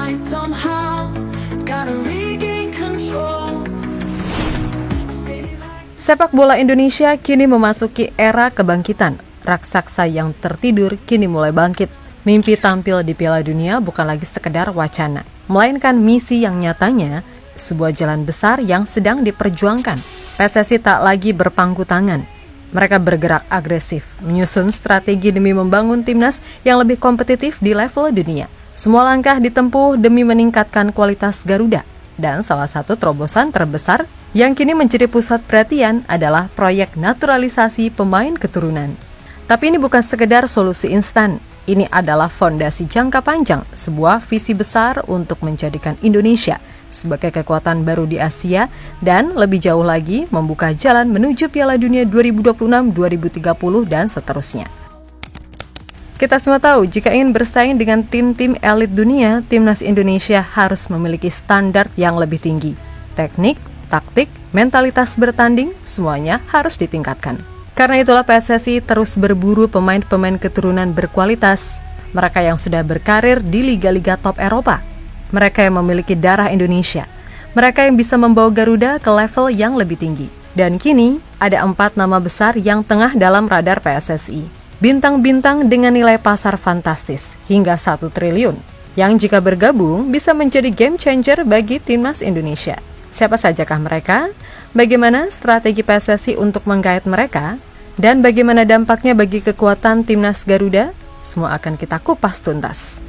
fight somehow, gotta regain control. Sepak bola Indonesia kini memasuki era kebangkitan. Raksasa yang tertidur kini mulai bangkit. Mimpi tampil di Piala Dunia bukan lagi sekedar wacana, melainkan misi yang nyatanya sebuah jalan besar yang sedang diperjuangkan. PSSI tak lagi berpangku tangan. Mereka bergerak agresif, menyusun strategi demi membangun timnas yang lebih kompetitif di level dunia. Semua langkah ditempuh demi meningkatkan kualitas Garuda. Dan salah satu terobosan terbesar yang kini menjadi pusat perhatian adalah proyek naturalisasi pemain keturunan. Tapi ini bukan sekedar solusi instan. Ini adalah fondasi jangka panjang, sebuah visi besar untuk menjadikan Indonesia sebagai kekuatan baru di Asia dan lebih jauh lagi membuka jalan menuju Piala Dunia 2026, 2030 dan seterusnya. Kita semua tahu jika ingin bersaing dengan tim-tim elit dunia, timnas Indonesia harus memiliki standar yang lebih tinggi. Teknik, taktik, mentalitas bertanding, semuanya harus ditingkatkan. Karena itulah PSSI terus berburu pemain-pemain keturunan berkualitas, mereka yang sudah berkarir di liga-liga top Eropa, mereka yang memiliki darah Indonesia, mereka yang bisa membawa Garuda ke level yang lebih tinggi. Dan kini, ada 4 nama besar yang tengah dalam radar PSSI. Bintang-bintang dengan nilai pasar fantastis, hingga 1 triliun, yang jika bergabung bisa menjadi game changer bagi timnas Indonesia. Siapa sajakah mereka? Bagaimana strategi PSSI untuk menggait mereka? Dan bagaimana dampaknya bagi kekuatan timnas Garuda? Semua akan kita kupas tuntas.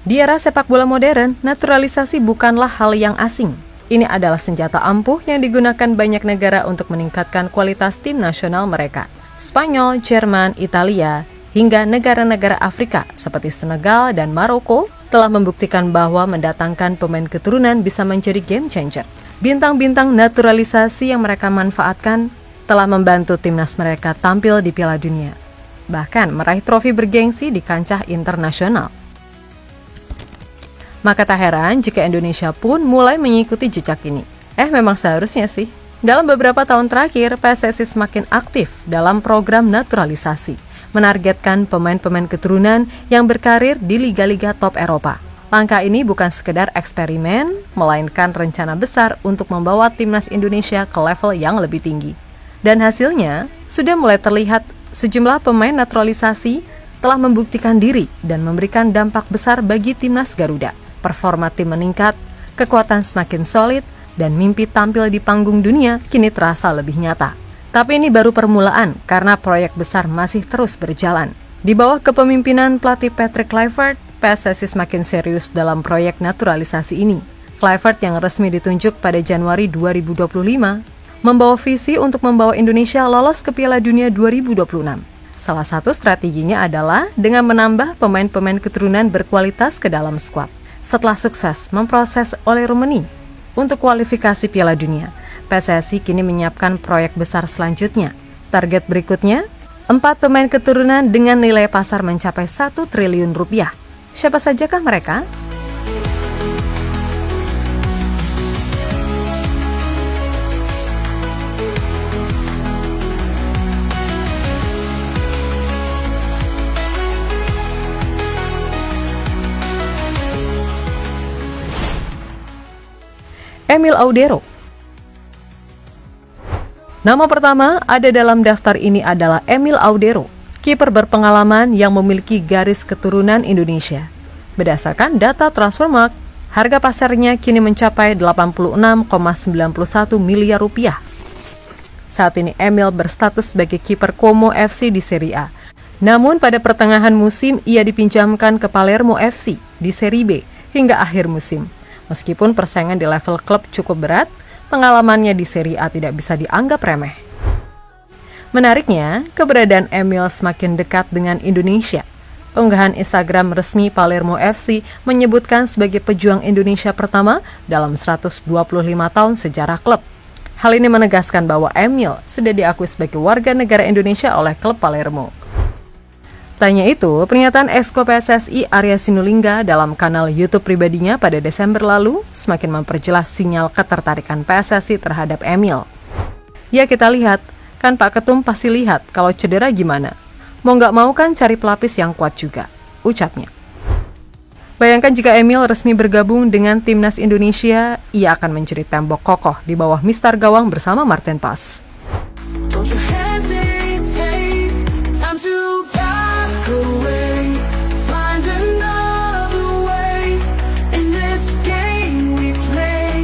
Di era sepak bola modern, naturalisasi bukanlah hal yang asing. Ini adalah senjata ampuh yang digunakan banyak negara untuk meningkatkan kualitas tim nasional mereka. Spanyol, Jerman, Italia, hingga negara-negara Afrika seperti Senegal dan Maroko telah membuktikan bahwa mendatangkan pemain keturunan bisa menjadi game changer. Bintang-bintang naturalisasi yang mereka manfaatkan telah membantu timnas mereka tampil di Piala Dunia, bahkan meraih trofi bergengsi di kancah internasional. Maka tak heran jika Indonesia pun mulai mengikuti jejak ini. Memang seharusnya sih. Dalam beberapa tahun terakhir, PSSI semakin aktif dalam program naturalisasi, menargetkan pemain-pemain keturunan yang berkarir di liga-liga top Eropa. Langkah ini bukan sekedar eksperimen, melainkan rencana besar untuk membawa timnas Indonesia ke level yang lebih tinggi. Dan hasilnya, sudah mulai terlihat sejumlah pemain naturalisasi telah membuktikan diri dan memberikan dampak besar bagi timnas Garuda. Performa tim meningkat, kekuatan semakin solid, dan mimpi tampil di panggung dunia kini terasa lebih nyata. Tapi ini baru permulaan karena proyek besar masih terus berjalan. Di bawah kepemimpinan pelatih Patrick Kluivert, PSSI semakin serius dalam proyek naturalisasi ini. Kluivert yang resmi ditunjuk pada Januari 2025, membawa visi untuk membawa Indonesia lolos ke Piala Dunia 2026. Salah satu strateginya adalah dengan menambah pemain-pemain keturunan berkualitas ke dalam skuad. Setelah sukses memproses oleh Rumeni untuk kualifikasi Piala Dunia, PSSI kini menyiapkan proyek besar selanjutnya. Target berikutnya, 4 pemain keturunan dengan nilai pasar mencapai 1 triliun rupiah. Siapa sajakah mereka? Emil Audero. Nama pertama ada dalam daftar ini adalah Emil Audero, kiper berpengalaman yang memiliki garis keturunan Indonesia. Berdasarkan data Transfermarkt, harga pasarnya kini mencapai 86,91 miliar rupiah. Saat ini Emil berstatus sebagai kiper Como FC di Serie A. Namun pada pertengahan musim ia dipinjamkan ke Palermo FC di Serie B hingga akhir musim. Meskipun persaingan di level klub cukup berat, pengalamannya di Serie A tidak bisa dianggap remeh. Menariknya, keberadaan Emil semakin dekat dengan Indonesia. Unggahan Instagram resmi Palermo FC menyebutkan sebagai pejuang Indonesia pertama dalam 125 tahun sejarah klub. Hal ini menegaskan bahwa Emil sudah diakui sebagai warga negara Indonesia oleh klub Palermo. Tanya itu, pernyataan Exco PSSI Arya Sinulinga dalam kanal YouTube pribadinya pada Desember lalu semakin memperjelas sinyal ketertarikan PSSI terhadap Emil. Ya kita lihat, kan Pak Ketum pasti lihat kalau cedera gimana. Mau nggak mau kan cari pelapis yang kuat juga, ucapnya. Bayangkan jika Emil resmi bergabung dengan Timnas Indonesia, ia akan menjadi tembok kokoh di bawah mistar gawang bersama Martin Pas. Don't you hesitate, time to back away, find another way, in this game we play,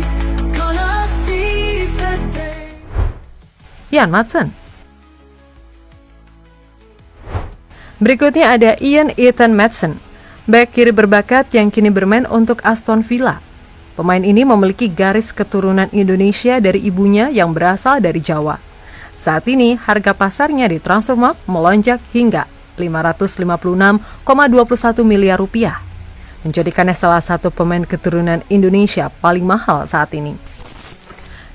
gonna seize the day. Ian Maatsen. Berikutnya ada Ian Ethan Maatsen, bek kiri berbakat yang kini bermain untuk Aston Villa. Pemain ini memiliki garis keturunan Indonesia dari ibunya yang berasal dari Jawa. Saat ini, harga pasarnya di Transfermarkt melonjak hingga 556,21 miliar rupiah, menjadikannya salah satu pemain keturunan Indonesia paling mahal saat ini.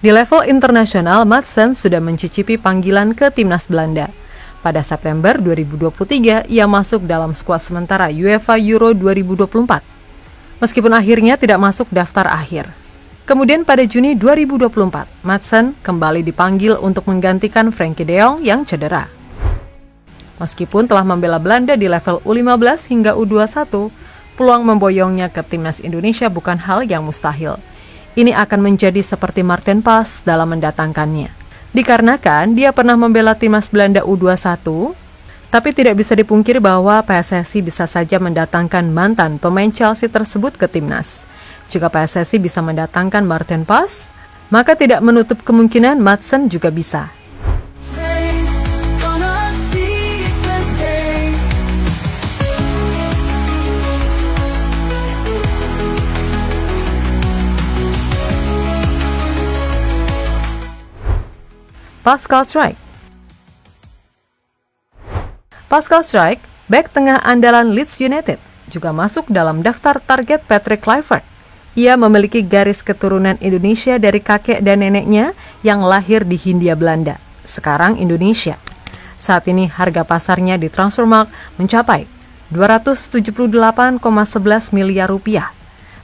Di level internasional, Maatsen sudah mencicipi panggilan ke Timnas Belanda. Pada September 2023, ia masuk dalam skuad sementara UEFA Euro 2024, meskipun akhirnya tidak masuk daftar akhir. Kemudian pada Juni 2024, Maatsen kembali dipanggil untuk menggantikan Frenkie de Jong yang cedera. Meskipun telah membela Belanda di level U15 hingga U21, peluang memboyongnya ke Timnas Indonesia bukan hal yang mustahil. Ini akan menjadi seperti Martin Pas dalam mendatangkannya. Dikarenakan dia pernah membela Timnas Belanda U21, tapi tidak bisa dipungkiri bahwa PSSI bisa saja mendatangkan mantan pemain Chelsea tersebut ke Timnas. Jika PSSI bisa mendatangkan Martin Pas, maka tidak menutup kemungkinan Maatsen juga bisa. Gonna seize the day. Pascal Struijk. Pascal Struijk, bek tengah andalan Leeds United, juga masuk dalam daftar target Patrick Kluivert. Ia memiliki garis keturunan Indonesia dari kakek dan neneknya yang lahir di Hindia Belanda, sekarang Indonesia. Saat ini harga pasarnya di Transfermarkt mencapai 278,11 miliar rupiah,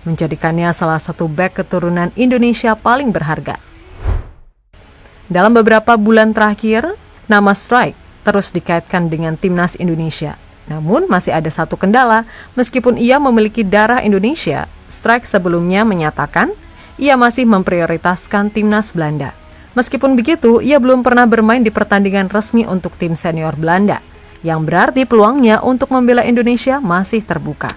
menjadikannya salah satu bek keturunan Indonesia paling berharga. Dalam beberapa bulan terakhir, nama Struijk terus dikaitkan dengan Timnas Indonesia. Namun masih ada satu kendala, meskipun ia memiliki darah Indonesia, Struijk sebelumnya menyatakan ia masih memprioritaskan Timnas Belanda. Meskipun begitu, ia belum pernah bermain di pertandingan resmi untuk tim senior Belanda, yang berarti peluangnya untuk membela Indonesia masih terbuka.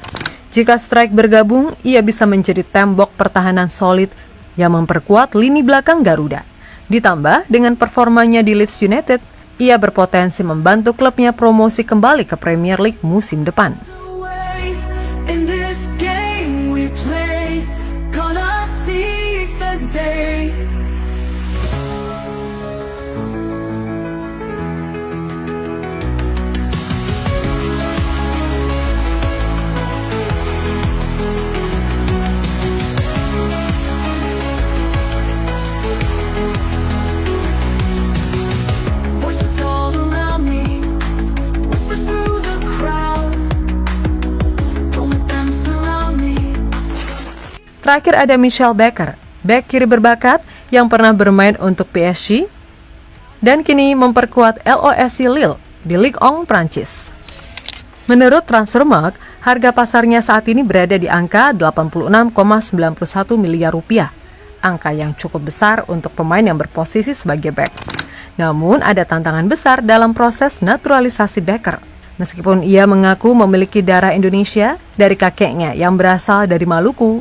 Jika Struijk bergabung, ia bisa menjadi tembok pertahanan solid yang memperkuat lini belakang Garuda. Ditambah dengan performanya di Leeds United, ia berpotensi membantu klubnya promosi kembali ke Premier League musim depan. Away, in this game we play, gonna seize the day. Voices all around me, whispers through the crowd. Don't let them surround me. Terakhir ada Michel Becker, bek kiri berbakat yang pernah bermain untuk PSG dan kini memperkuat LOSC Lille di Ligue 1 Prancis. Menurut Transfermarkt, harga pasarnya saat ini berada di angka 86,91 miliar rupiah, angka yang cukup besar untuk pemain yang berposisi sebagai bek. Namun ada tantangan besar dalam proses naturalisasi Becker. Meskipun ia mengaku memiliki darah Indonesia dari kakeknya yang berasal dari Maluku,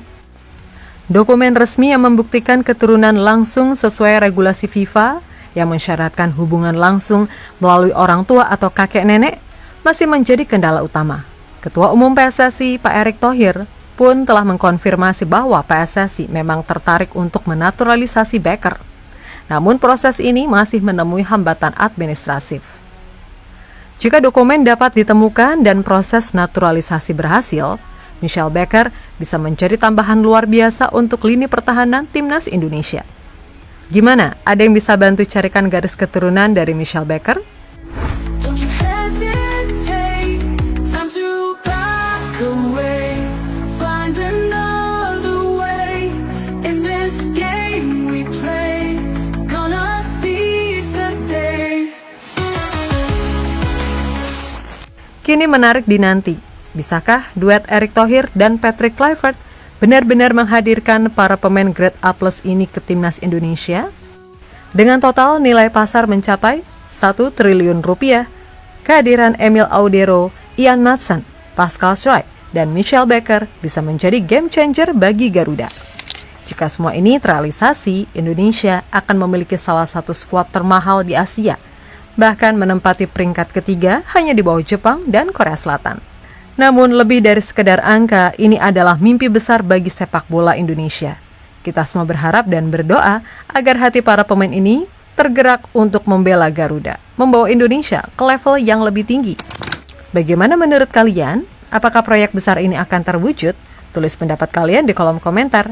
dokumen resmi yang membuktikan keturunan langsung sesuai regulasi FIFA yang mensyaratkan hubungan langsung melalui orang tua atau kakek nenek masih menjadi kendala utama. Ketua Umum PSSI Pak Erick Thohir pun telah mengkonfirmasi bahwa PSSI memang tertarik untuk menaturalisasi Becker. Namun proses ini masih menemui hambatan administratif. Jika dokumen dapat ditemukan dan proses naturalisasi berhasil, Michel Becker bisa menjadi tambahan luar biasa untuk lini pertahanan Timnas Indonesia. Gimana? Ada yang bisa bantu carikan garis keturunan dari Michel Becker? Don't you hesitate, kini menarik dinanti. Bisakah duet Erick Thohir dan Patrick Kluivert benar-benar menghadirkan para pemain grade A+ ini ke timnas Indonesia? Dengan total nilai pasar mencapai 1 triliun rupiah, kehadiran Emil Audero, Ian Maatsen, Pascal Schreik, dan Michel Becker bisa menjadi game changer bagi Garuda. Jika semua ini terrealisasi, Indonesia akan memiliki salah satu skuad termahal di Asia, bahkan menempati peringkat ketiga hanya di bawah Jepang dan Korea Selatan. Namun lebih dari sekedar angka, ini adalah mimpi besar bagi sepak bola Indonesia. Kita semua berharap dan berdoa agar hati para pemain ini tergerak untuk membela Garuda, membawa Indonesia ke level yang lebih tinggi. Bagaimana menurut kalian? Apakah proyek besar ini akan terwujud? Tulis pendapat kalian di kolom komentar.